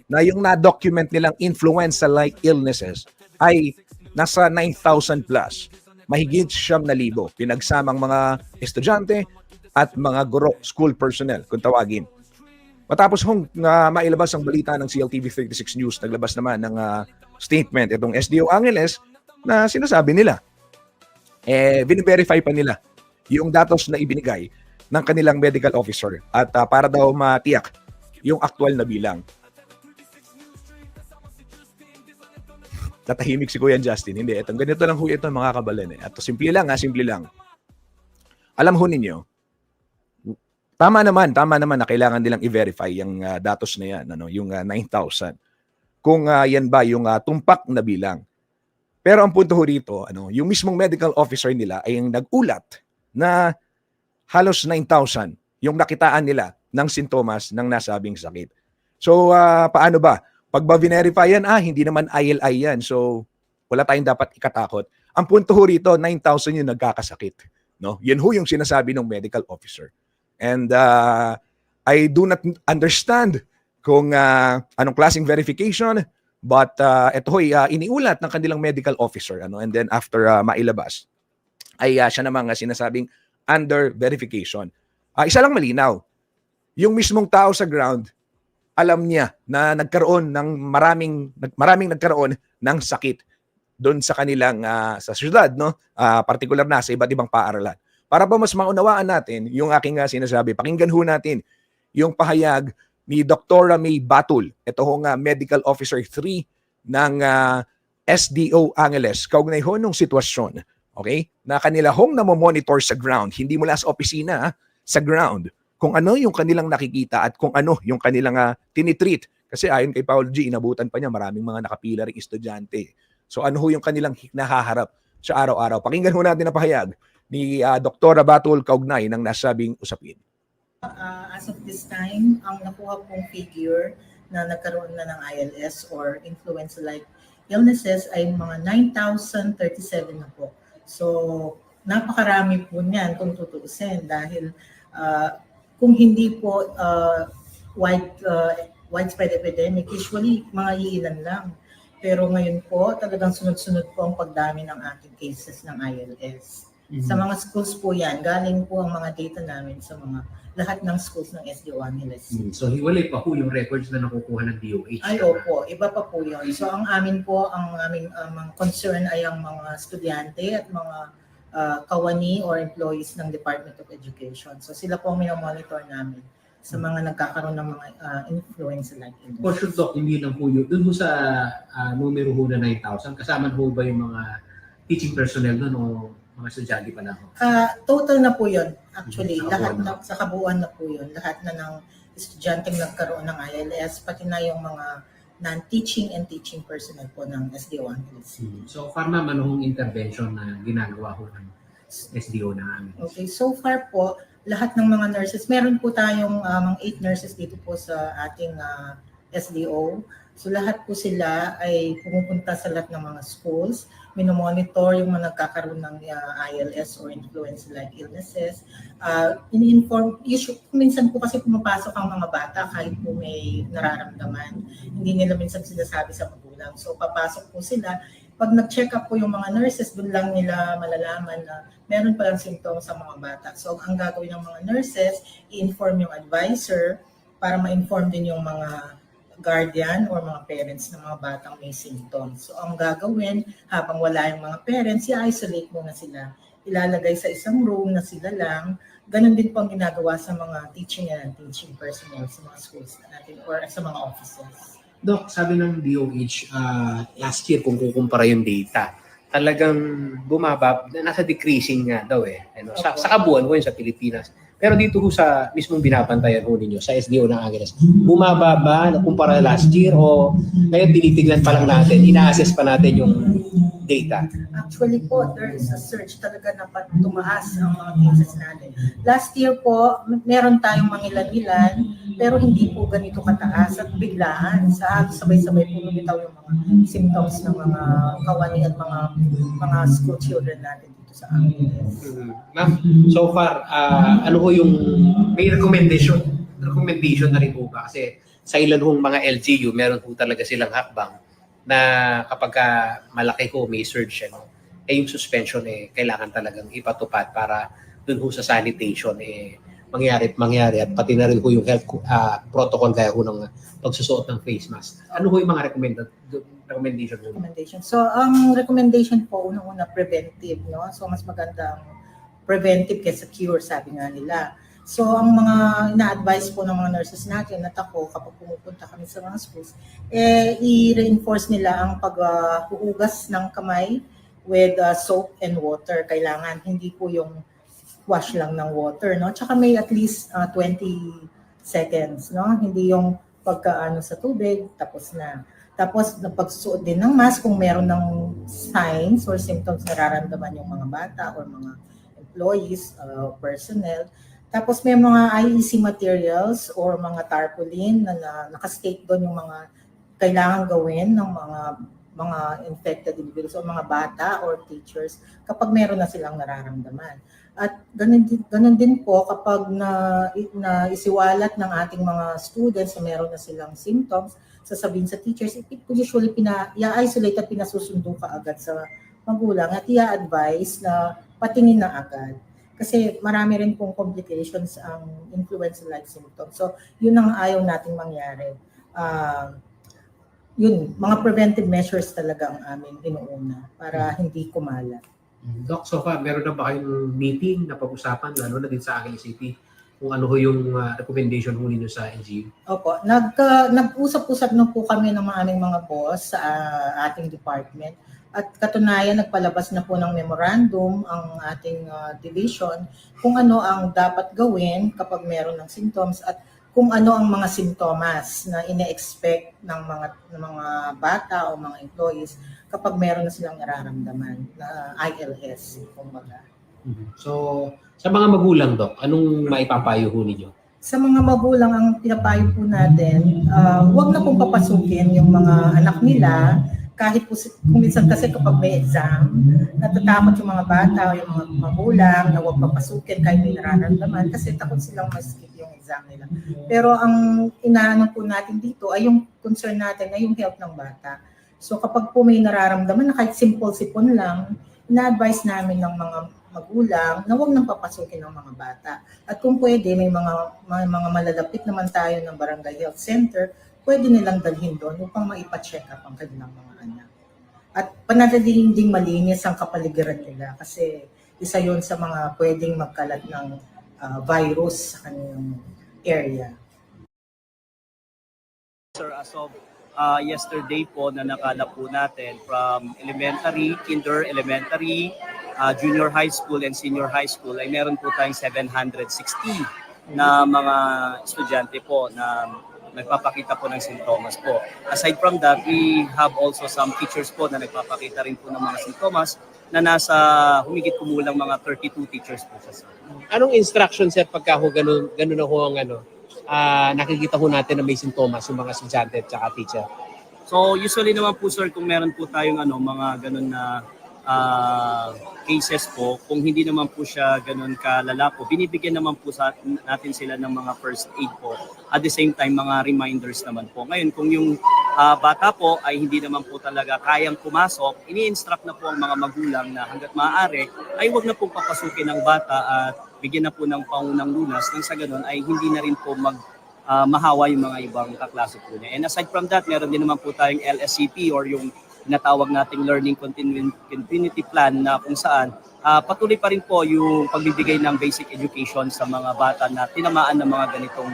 na yung na-document nilang influenza-like illnesses ay nasa 9,000 plus. Mahigit 9,000 pinagsamang mga estudyante at mga guro, school personnel kung tawagin. Matapos hong mailabas ang balita ng CLTV 36 News, naglabas naman ng statement itong SDO Angeles na sinasabi nila, vine-verify pa nila yung datos na ibinigay ng kanilang medical officer at para daw matiyak yung aktual na bilang. Tatahimik si Kuya Justin. Hindi, ito, ganito lang ho ito mga kabalen. At simple lang simple lang. Alam ho ninyo, tama naman na kailangan nilang i-verify yung datos na yan, yung 9,000. kung yan ba yung tumpak na bilang. Pero ang punto ho rito, yung mismong medical officer nila ay yung nag-ulat na halos 9,000 yung nakitaan nila ng sintomas ng nasabing sakit. So, paano ba? Pag ba-verify yan, hindi naman ILI yan. So, wala tayong dapat ikatakot. Ang punto ho rito, 9,000 yung nagkakasakit. No? Yan ho yung sinasabi ng medical officer. And I do not understand kung anong klaseng verification, but ito ho'y iniulat ng kanilang medical officer. And then after mailabas, ay siya namang sinasabing under verification. Isa lang malinaw, yung mismong tao sa ground, alam niya na nagkaroon ng maraming nagkaroon ng sakit doon sa kanilang sa syudad, no? Particular na sa iba't ibang paaralan. Para pa mas maunawaan natin yung aking sinasabi, pakinggan ho natin yung pahayag ni Dr. May Batul. Ito ho Medical Officer 3 ng SDO Angeles. Kaugnay ho nung sitwasyon, okay? Na kanila hong namomonitor sa ground, hindi mula sa opisina, sa ground, kung ano yung kanilang nakikita at kung ano yung kanilang tinitreat. Kasi ayon kay Paul G, inabutan pa niya maraming mga nakapila ring estudyante. So ano ho yung kanilang nahaharap sa araw-araw. Pakinggan ho natin ang pahayag ni Dr. Batul kaugnay ng nasabing usapin. As of this time, ang nakuha pong figure na nagkaroon na ng ILS or influenza-like illnesses ay mga 9,037 na po. So, napakarami po niyan kung tutuusin dahil kung hindi po widespread epidemic, usually mga iilan lang. Pero ngayon po, talagang sunod-sunod po ang pagdami ng ating cases ng ILS. Mm-hmm. Sa mga schools po yan, galing po ang mga data namin sa mga lahat ng schools ng SDO Angeles. So hiwalay pa po yung records na nakukuha ng DOH? Ay, opo. Iba pa po yun. So ang amin po, ang aming concern ay ang mga estudyante at mga kawani or employees ng Department of Education. So sila po ang minomonitor namin sa mga nagkakaroon ng mga influenza-like illness. For sure, Doc, hindi lang po yun. Doon po sa numero ho na 9,000, kasama ho ba yung mga teaching personnel doon o mga estudyante pa lang? Total na po yun. Actually, lahat na, sa kabuuan na po yun. Lahat na ng estudyanteng nagkaroon ng ILS, pati na yung mga non-teaching and teaching personnel po ng SDO Angeles. So far naman anong intervention na ginagawa ho ng SDO na Angeles? Okay, so far po, lahat ng mga nurses, meron po tayong mga 8 nurses dito po sa ating SDO. So lahat po sila ay pumupunta sa lahat ng mga schools, minomonitor yung mga nagkakaroon ng ILS or influenza-like illnesses. Ini-inform, minsan po kasi pumapasok ang mga bata kahit po may nararamdaman. Hindi nila minsan sinasabi sa magulang. So papasok po sila. Pag nag-check up po yung mga nurses, doon lang nila malalaman na meron palang symptoms sa mga bata. So ang gagawin ng mga nurses, i-inform yung advisor para ma-inform din yung mga guardian or mga parents ng mga batang may symptoms. So ang gagawin, habang wala yung mga parents, i-isolate muna sila. Ilalagay sa isang room na sila lang. Ganon din po ang ginagawa sa mga teaching and teaching personnel sa mga schools natin or sa mga offices. Doc, sabi ng DOH, last year kung kukumpara yung data, talagang bumaba, nasa decreasing nga daw eh. Ano, sa kabuuan ko yun sa Pilipinas. Pero dito ho sa mismong binabantayan ho ninyo, sa SDO ng Angeles, bumaba ba kumpara last year o ngayon tinitignan pa lang natin, ina-assess pa natin yung data? Actually po, there is a surge talaga na tumaas ang mga cases natin. Last year po, meron tayong mga ilan-ilan, pero hindi po ganito kataas at biglaan. Sa sabay-sabay po lumitaw yung mga symptoms ng mga kawani at mga school children natin dito sa Angeles. Ma'am, so far, ano ho yung may recommendation na rin po ba? Kasi sa ilan hong mga LGU, meron po talaga silang hakbang na kapag malaki ko may surge, yung suspension kailangan talagang ipatupad para dun ho sa sanitation mangyari at pati na rin ho yung health protocol gaya ho ng pagsusuot ng face mask. Ano ho yung mga recommendation mo? So ang recommendation po unang-una preventive, no? So mas maganda ang preventive kaysa cure, sabi nga nila. So, ang mga ina-advise po ng mga nurses natin at ako kapag pumupunta kami sa mga schools, i-reinforce nila ang paghuhugas ng kamay with soap and water. Kailangan, hindi po yung wash lang ng water, no? Tsaka may at least 20 seconds, no? Hindi yung pagkaano sa tubig, tapos na. Tapos pagsusuot din ng mask kung meron ng signs or symptoms nararamdaman yung mga bata or mga employees, personnel. Tapos may mga IEC materials or mga tarpaulin na nakastate doon yung mga kailangan gawin ng mga infected individuals o mga bata or teachers kapag meron na silang nararamdaman. At ganun din po kapag na isiwalat ng ating mga students na meron na silang symptoms, sasabihin sa teachers, usually i-isolate at pinasusundo ka agad sa magulang at i-advise na patingin na agad. Kasi marami rin pong complications ang influenza-like symptoms. So, yun ang ayaw nating mangyari. Yun, mga preventive measures talaga ang aming inuuna para hindi kumalat. Doc, so far, meron na ba kayong meeting na pag-usapan, lalo na din sa aking city, kung ano ho yung recommendation ho ninyo sa NGU? Opo, nag-usap-usap na po kami ng aming mga boss sa ating department. At katunayan, nagpalabas na po ng memorandum ang ating division kung ano ang dapat gawin kapag meron ng symptoms at kung ano ang mga sintomas na ine-expect ng mga bata o mga employees kapag meron na silang nararamdaman na ILS, kumbaga. So, sa mga magulang, Doc, anong maipapayo ho ninyo? Sa mga magulang, ang pinapayo po natin, huwag na pong papasukin yung mga anak nila kahit po kung minsan kasi kapag may exam, natatakot yung mga bata o yung mga magulang na huwag papasukin kahit may nararamdaman kasi takot silang ma-skip yung exam nila. Pero ang inaano po natin dito ay yung concern natin ay yung health ng bata. So kapag po may nararamdaman na kahit simple sipon lang, ina-advise namin ng mga magulang na huwag nang papasukin ng mga bata. At kung pwede, may mga malalapit naman tayo ng barangay health center, pwede nilang dalhin doon upang maipa-check up ang kanilang mga anak. At panatilihin ding malinis ang kapaligiran nila kasi isa yon sa mga pwedeng magkalat ng virus sa kanilang area. Sir, as of yesterday po na nakala po natin from elementary, elementary, junior high school and senior high school ay meron po tayong 760 na mga estudyante po na nagpapakita po ng sintomas po. Aside from that, we have also some teachers po na nagpapakita rin po ng mga sintomas na nasa humigit kumulang mga 32 teachers po siya. Anong instruction, sir, pagka ho ganun na ho ang nakikita ho natin na may sintomas yung mga estudyante at saka teacher? So usually naman po, sir, kung meron po tayong mga ganun na cases po, kung hindi naman po siya ganun kalala po, binibigyan naman po natin sila ng mga first aid po. At the same time, mga reminders naman po. Ngayon, kung yung bata po ay hindi naman po talaga kayang pumasok, ini-instruct na po ang mga magulang na hanggat maaari ay huwag na pong papasukin ng bata at bigyan na po ng pangunang lunas nang sa ganun ay hindi na rin po mahawa yung mga ibang kaklase po niya. And aside from that, meron din naman po tayong LSCP or yung tinatawag nating learning continuity plan na kung saan patuloy pa rin po yung pagbibigay ng basic education sa mga bata na tinamaan ng mga ganitong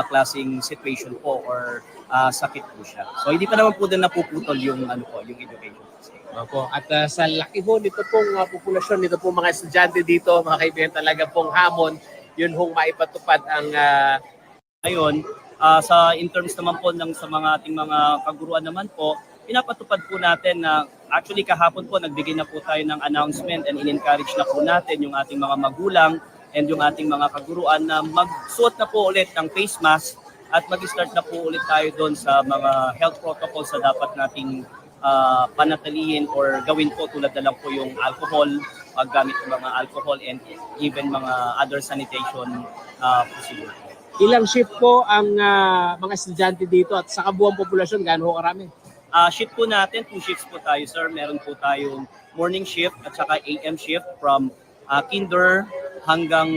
klaseng situation po or sakit po siya. So hindi pa naman po din napuputol yung yung education. Opo. At sa laki ho nito pong populasyon, nito pong mga estudyante dito, mga kaibigan, talaga pong hamon, yun hong maipatupad ang ngayon, in terms naman po sa mga ating mga kaguruan naman po, pinapatupad po natin na actually kahapon po nagbigay na po tayo ng announcement and in-encourage na po natin yung ating mga magulang and yung ating mga kaguruan na magsuot na po ulit ng face mask at mag-start na po ulit tayo doon sa mga health protocols na dapat nating panatilihin or gawin po tulad na lang po yung alcohol, paggamit ng mga alcohol and even mga other sanitation procedure. Ilang shift po ang mga estudyante dito at sa kabuuang populasyon, gaano ho karami? Shift po natin, 2 shifts po tayo, sir. Meron po tayong morning shift at saka AM shift from kinder hanggang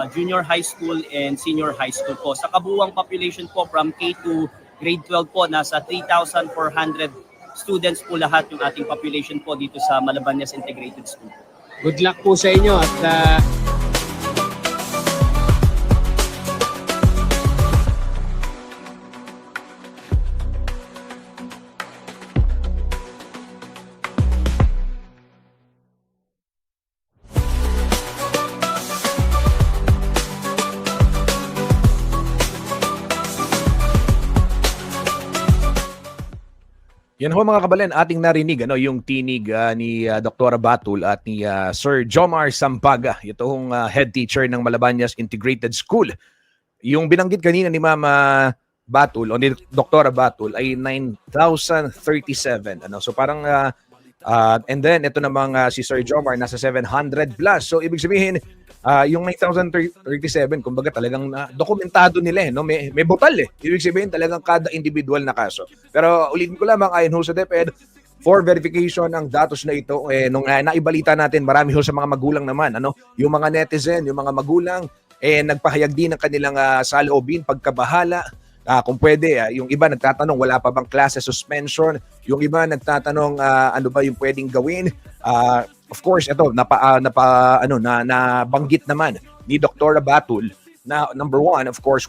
junior high school and senior high school po. Sa kabuuang population po from K to grade 12 po, nasa 3,400 students po lahat yung ating population po dito sa Malabañas Integrated School. Good luck po sa inyo at Yan ho mga kabalen, ating narinig yung tinig ni Dr. Batul at ni Sir Jomar Sampaga, ito hong head teacher ng Malabanyas Integrated School. Yung binanggit kanina ni Mama Batul o ni Dr. Batul ay 9,037. So parang and then ito namang si Sir Jomar nasa 700 plus. So ibig sabihin yung 9,037 kumbaga talagang dokumentado nila no, may butal Ibig sabihin talagang kada individual na kaso. Pero ulitin ko lamang ayon ho sa DepEd, for verification ng datos na ito nung naibalita natin, marami ho sa mga magulang naman yung mga netizen, yung mga magulang nagpahayag din ng kanilang saloobin, pagkabahala. Kung pwede, yung iba nagtatanong wala pa bang klase suspension, yung iba nagtatanong ano ba yung pwedeng gawin. Of course, ito nabanggit naman ni Dr. Batul na number one, of course,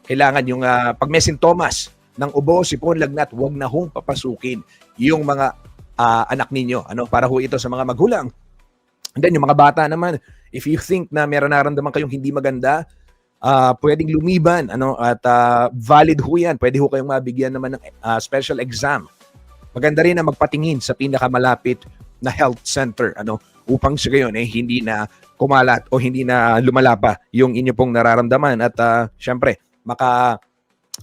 kailangan yung pag may sintomas ng ubo, sipon, lagnat, wag na hong papasukin yung mga anak ninyo para ho ito sa mga magulang. And then yung mga bata naman, if you think na meron naramdaman kayong hindi maganda, pwedeng lumiban at valid ho yan. Pwede ho kayong mabigyan naman ng special exam. Maganda rin na magpatingin sa pinakamalapit na health center upang sa gayon hindi na kumalat o hindi na lumala pa yung inyo pong nararamdaman at syempre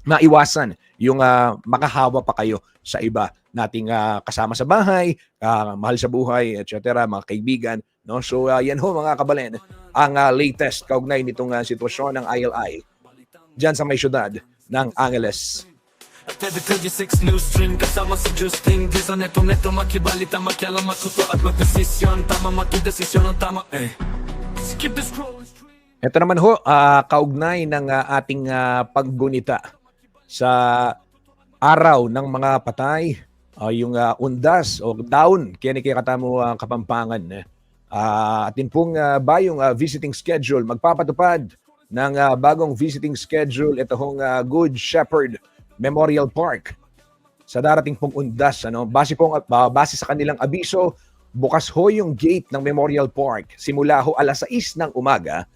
maiwasan yung makahawa pa kayo sa iba nating kasama sa bahay, mahal sa buhay, etc., mga kaibigan. So yan ho mga kabalen, ang latest kaugnay nitong sitwasyon ng ILI dyan sa may syudad ng Angeles. At every 36 news stream kasama si Justin Di sa neto makibalita, makialam, matuto at magdesisyon. Tama, makidesisyon ang tama Skip the scroll stream. Ito naman ho, kaugnay ng ating paggunita sa araw ng mga patay, yung undas o down, kaya katamo Kapampangan. Atin pong bayong visiting schedule, magpapatupad ng bagong visiting schedule ito hong Good Shepherd Memorial Park sa darating pong undas. Base sa kanilang abiso, bukas ho yung gate ng Memorial Park simula ho alas 6 ng umaga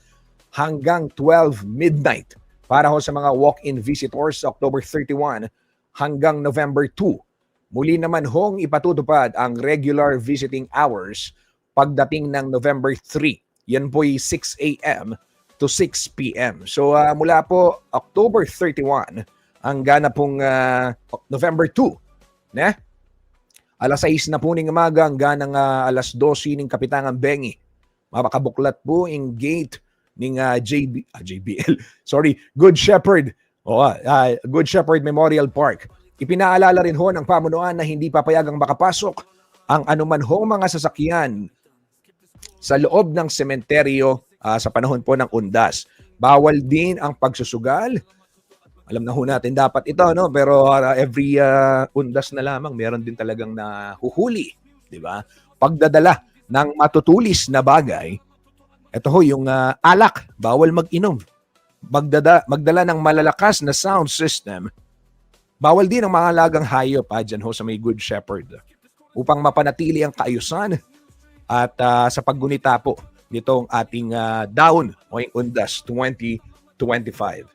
hanggang 12 midnight para ho sa mga walk-in visitors October 31 hanggang November 2. Muli naman hong ipatutupad ang regular visiting hours pagdating ng November 3. Yan po ay 6 a.m. to 6 p.m. So mula po October 31 hanggang na pong November 2. Alas 6 na po ng umaga hanggang ng alas 12 ng Kapitangan Bengi. Mapakabuklat po yung gate ng JBL. Sorry, Good Shepherd. Good Shepherd Memorial Park. Ipinaalala rin ho ng pamunuan na hindi papayagang makapasok ang anuman hong mga sasakyan sa loob ng sementeryo sa panahon po ng undas. Bawal din ang pagsusugal. Alam na ho natin dapat ito, pero every undas na lamang meron din talagang nahuhuli, di ba? Pagdadala ng matutulis na bagay, ito ho yung alak, bawal mag-inom. Magdala ng malalakas na sound system. Bawal din ang mga alagang hayop dyan ho sa may Good Shepherd upang mapanatili ang kaayusan at sa paggunita po nitong ating down o yung undas 2025.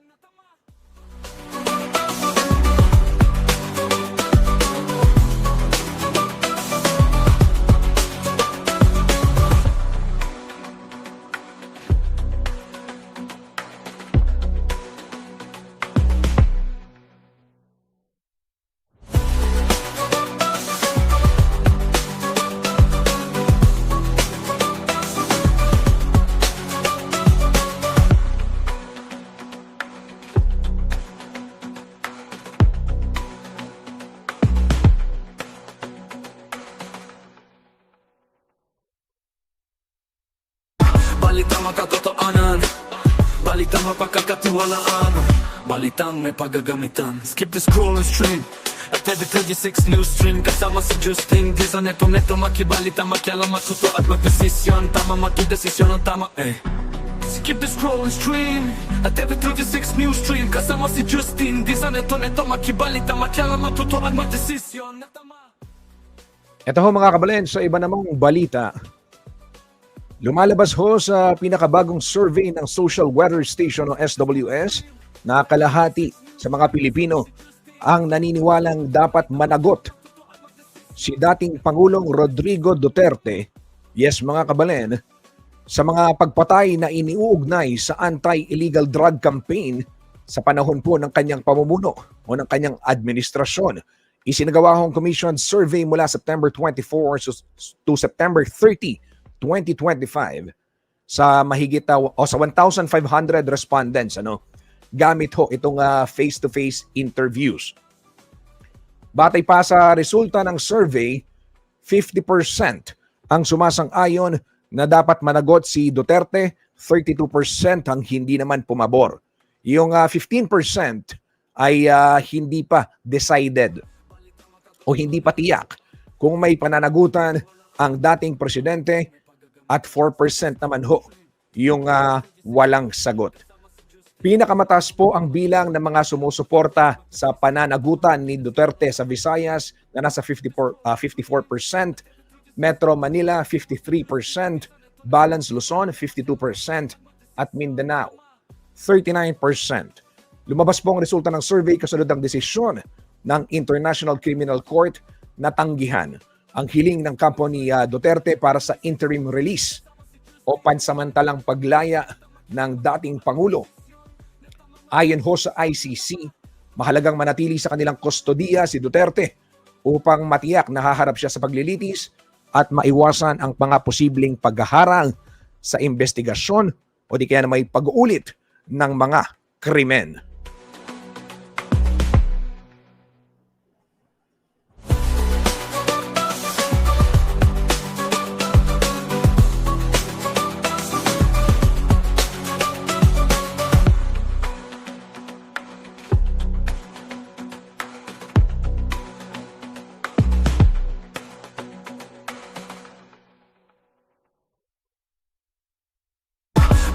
Balitang makatotohanan, balitang mapagkakatiwalaan, balitang may paggagamitan. Skip the scroll and stream at every 36 news stream kasama si Justin Di sa neto makibalita, makialam, matuto at magdesisyon. Tama, makidesisyon ang tama Skip the scroll and stream at every 36 news stream kasama si Justin Di sa neto makibalita, makialam, matuto at magdesisyon. Ito ho mga kabalen, sa iba namang balita. Lumalabas ho sa pinakabagong survey ng Social Weather Station o SWS na kalahati sa mga Pilipino ang naniniwalang dapat managot si dating Pangulong Rodrigo Duterte, yes mga kabalen, sa mga pagpatay na iniuugnay sa anti-illegal drug campaign sa panahon po ng kanyang pamumuno o ng kanyang administrasyon. Isinagawa hong commission survey mula September 24 to September 30, 2025 sa mahigit o sa 1,500 respondents gamit ho itong face-to-face interviews. Batay pa sa resulta ng survey, 50% ang sumasang-ayon na dapat managot si Duterte, 32% ang hindi naman pumabor. Yung 15% ay hindi pa decided o hindi pa tiyak kung may pananagutan ang dating presidente at 4% naman ho yung walang sagot. Pinakamataas po ang bilang ng mga sumusuporta sa pananagutan ni Duterte sa Visayas na nasa 54%, Metro Manila 53%, Balance Luzon 52% at Mindanao 39%. Lumabas po ang resulta ng survey kasunod ng desisyon ng International Criminal Court na tanggihan ang hiling ng kampo ni Duterte para sa interim release o pansamantalang paglaya ng dating Pangulo. Ayon ho sa ICC, mahalagang manatili sa kanilang kustodiya si Duterte upang matiyak na haharap siya sa paglilitis at maiwasan ang mga posibleng paghaharang sa investigasyon o di kaya na may pag-uulit ng mga krimen.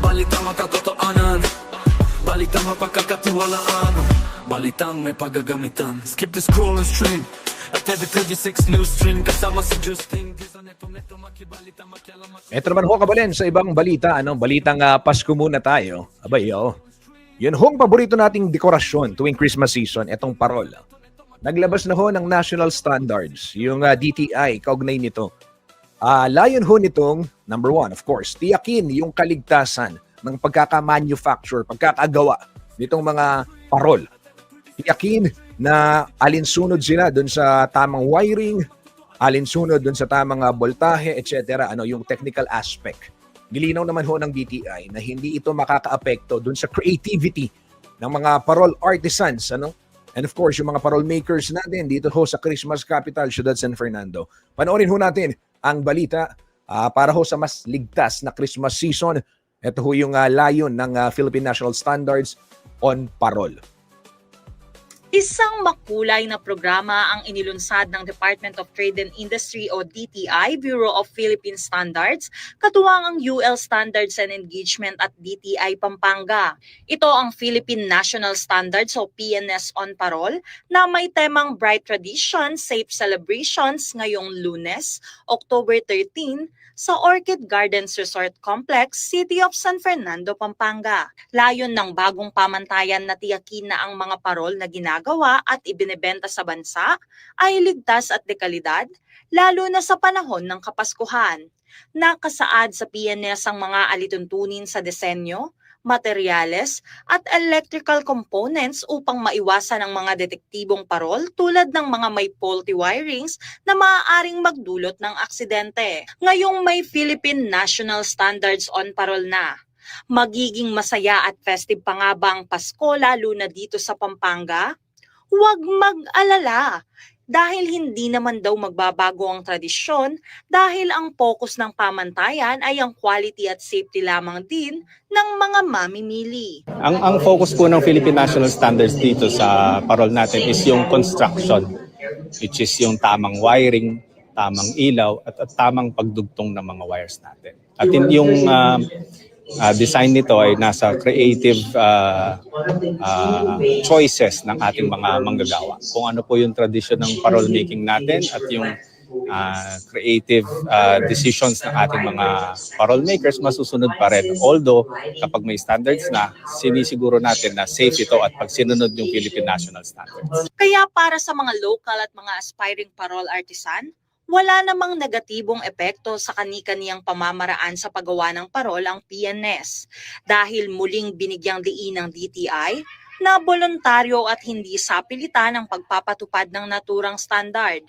Balitang makatotohanan, balitang mapagkakatiwalaan, balitang may paggagamitan. Skip the scroll and stream at every 36 news stream kasama si Justin. Ito naman ho kabalen sa ibang balita, balitang Pasko muna tayo. Abay, yun hong paborito nating dekorasyon tuwing Christmas season, etong parol. Naglabas na ho ng national standards, yung DTI, kaugnay nito. Layon ho nitong, number one, of course, tiyakin yung kaligtasan ng pagkaka-manufacture, pagkakagawa nitong mga parol. Tiyakin na alinsunod sila dun sa tamang wiring, alinsunod dun sa tamang voltahe, etc. Yung technical aspect. Nilinaw naman ho ng DTI na hindi ito makaka-apekto dun sa creativity ng mga parol artisans, And of course, yung mga parol makers natin dito ho sa Christmas capital, Ciudad San Fernando. Panoorin ho natin ang balita para ho sa mas ligtas na Christmas season. Ito ho yung layon ng Philippine National Standards on Parol. Isang makulay na programa ang inilunsad ng Department of Trade and Industry o DTI, Bureau of Philippine Standards, katuwang ang UL Standards and Engagement at DTI Pampanga. Ito ang Philippine National Standards o PNS on Parol na may temang Bright Traditions, Safe Celebrations ngayong Lunes, October 13, sa Orchid Gardens Resort Complex, City of San Fernando, Pampanga. Layon ng bagong pamantayan na tiyakin na ang mga parol na ginagawa at ibinebenta sa bansa ay ligtas at dekalidad, lalo na sa panahon ng Kapaskuhan. Nakasaad sa PNS ang mga alituntunin sa disenyo, materyales at electrical components upang maiwasan ang mga detektibong parol tulad ng mga may faulty wirings na maaaring magdulot ng aksidente. Ngayong may Philippine National Standards on Parol na, magiging masaya at festive pa nga ba ang Pasko lalo na dito sa Pampanga? Huwag mag-alala! Dahil hindi naman daw magbabago ang tradisyon dahil ang focus ng pamantayan ay ang quality at safety lamang din ng mga mamimili. Ang focus po ng Philippine National Standards dito sa parol natin is yung construction, which is yung tamang wiring, tamang ilaw at tamang pagdugtong ng mga wires natin. At yung design nito ay nasa creative choices ng ating mga manggagawa. Kung ano po yung tradition ng parol making natin at yung creative decisions ng ating mga parol makers, masusunod pa rin. Although, kapag may standards na, sinisiguro natin na safe ito at pag sinunod yung Philippine National Standards. Kaya para sa mga local at mga aspiring parol artisan, wala namang negatibong epekto sa kani-kaniyang pamamaraan sa paggawa ng parol ang PNS dahil muling binigyang diin ng DTI na voluntaryo at hindi sapilitan ang pagpapatupad ng naturang standard.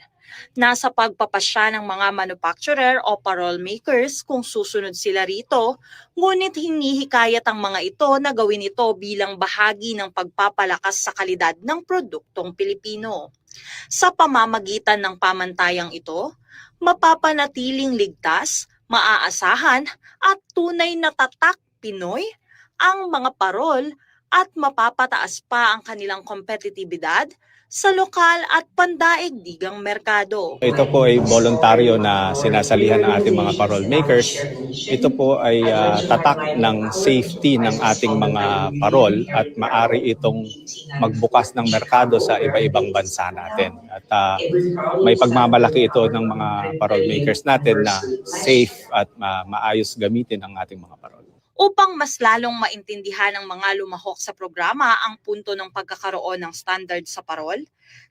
Nasa pagpapasya ng mga manufacturer o parol makers kung susunod sila rito, ngunit hinihikayat ang mga ito na gawin ito bilang bahagi ng pagpapalakas sa kalidad ng produktong Pilipino. Sa pamamagitan ng pamantayang ito, mapapanatiling ligtas, maaasahan at tunay na tatak Pinoy ang mga parol at mapapataas pa ang kanilang kompetitibidad sa lokal at pandaigdigang merkado. Ito po ay voluntaryo na sinasalihan ng ating mga parol makers. Ito po ay tatak ng safety ng ating mga parol at maari itong magbukas ng merkado sa iba-ibang bansa natin. At may pagmamalaki ito ng mga parol makers natin na safe at maayos gamitin ang ating mga parol. Upang mas lalong maintindihan ng mga lumahok sa programa ang punto ng pagkakaroon ng standard sa parol,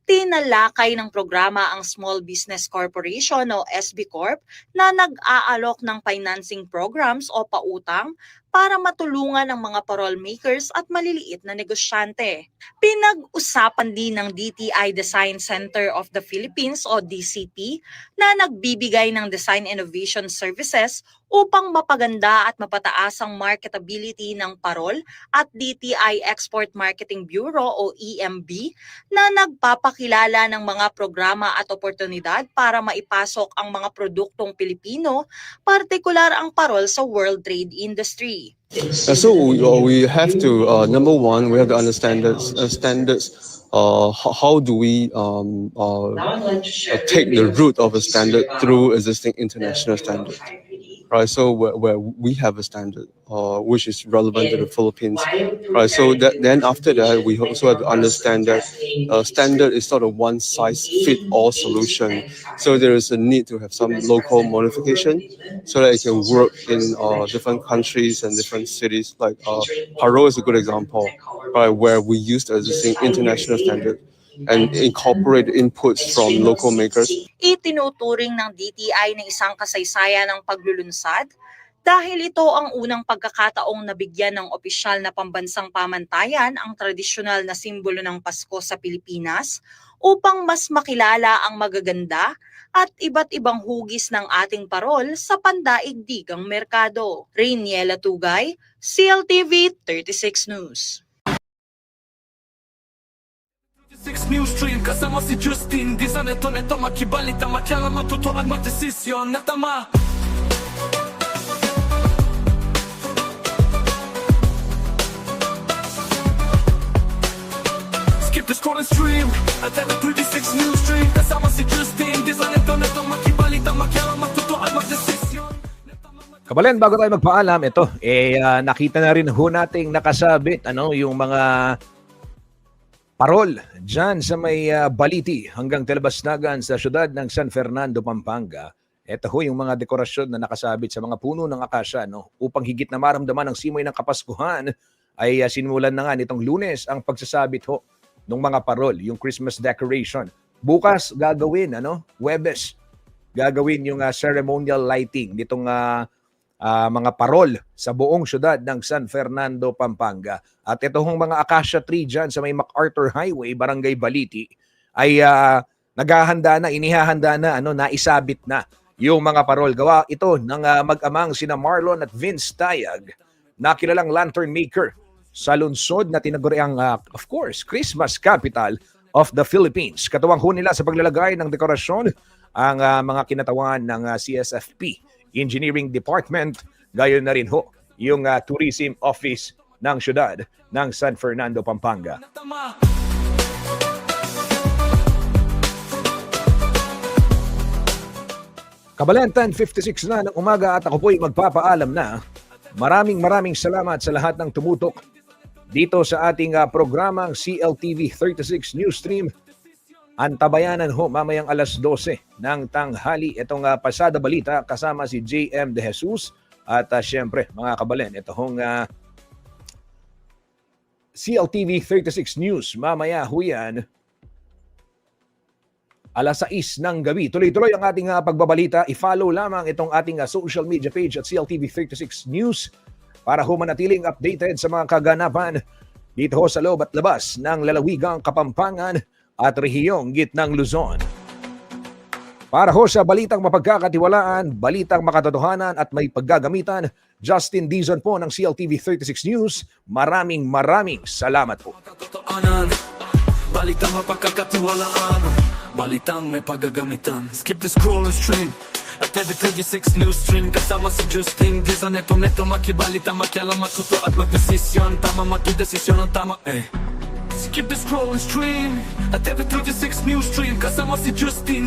tinalakay ng programa ang Small Business Corporation o SB Corp na nag-aalok ng financing programs o pautang para matulungan ang mga parol makers at maliliit na negosyante. Pinag-usapan din ng DTI Design Center of the Philippines o DCP na nagbibigay ng design innovation services upang mapaganda at mapataas ang marketability ng parol at DTI Export Marketing Bureau o EMB na nagpapakilala ng mga programa at oportunidad para maipasok ang mga produktong Pilipino, partikular ang parol sa world trade industry. So we have to number one, we have to understand that standards. How do we take the root of a standard through existing international standards? Right, so where we have a standard which is relevant to the Philippines, right? So then after that, we also have to understand that standard is not a one-size-fit-all solution. So there is a need to have some local modification so that it can work in different countries and different cities. Like Paro is a good example, right, where we use the existing international standard and incorporate inputs from local makers. Itinuturing ng DTI na isang kasaysayan ng paglulunsad dahil ito ang unang pagkakataong nabigyan ng opisyal na pambansang pamantayan ang tradisyonal na simbolo ng Pasko sa Pilipinas upang mas makilala ang magaganda at iba't ibang hugis ng ating parol sa pandaigdigang merkado. Rainiela Tugay, CLTV 36 News. 6 News Stream, kasama si Justin. Di sa neto makibalita, matyala matuto at magdesisyon na tama. Skip the scroll and stream at the 36 News Stream, kasama si Justin. Di sa neto makibalita, matyala matuto at magdesisyon. Kabalen, bago tayo magpaalam, ito, nakita na rin ho nating nakasabit yung mga parol dyan sa may Baliti hanggang Telebasnagan sa syudad ng San Fernando, Pampanga. Ito ho yung mga dekorasyon na nakasabit sa mga puno ng akasya, upang higit na maramdaman ang simoy ng Kapaskuhan ay sinimulan na nga nitong Lunes ang pagsasabit ho ng mga parol, yung Christmas decoration. Bukas gagawin, Huwebes, gagawin yung ceremonial lighting nitong mga parol sa buong syudad ng San Fernando, Pampanga. At ito hong mga acacia tree dyan sa may MacArthur Highway, Barangay Baliti, ay naghahanda na, inihahanda na, naisabit na yung mga parol. Gawa ito ng mag-amang sina Marlon at Vince Tayag, na kilalang lantern maker sa lungsod na tinaguriang, of course, Christmas capital of the Philippines. Katuwang ho nila sa paglalagay ng dekorasyon ang mga kinatawan ng CSFP Engineering Department, gayon na rin ho yung Tourism Office ng syudad ng San Fernando, Pampanga. Kabalen, 10:56 na ng umaga at ako po'y magpapaalam na. Maraming salamat sa lahat ng tumutok dito sa ating programang CLTV 36 News Stream. Antabayanan ho mamayang alas 12 ng tanghali itong Pasada Balita kasama si JM De Jesus at syempre mga kabalen, ito hong CLTV 36 News mamaya ho yan alas 6 ng gabi. Tuloy-tuloy ang ating pagbabalita. I-follow lamang itong ating social media page at CLTV 36 News para ho manatiling updated sa mga kaganapan dito ho sa loob at labas ng lalawigang Kapampangan at rehiyong Gitnang Luzon. Para ho sa balitang mapagkakatiwalaan, balitang makatotohanan at may paggagamitan, Justin Dizon po ng CLTV 36 News. Maraming salamat po. Makatotohanan, balitang mapagkakatiwalaan, balitang may paggagamitan. Skip the scroll and stream at every 36 news stream. Kasama si Justin Dizon, neto makibalita, makialam, matuto at magdesisyon. Tama, magdesisyon ang tama Skip the scroll and stream at every 36 news stream. Kasama si Justin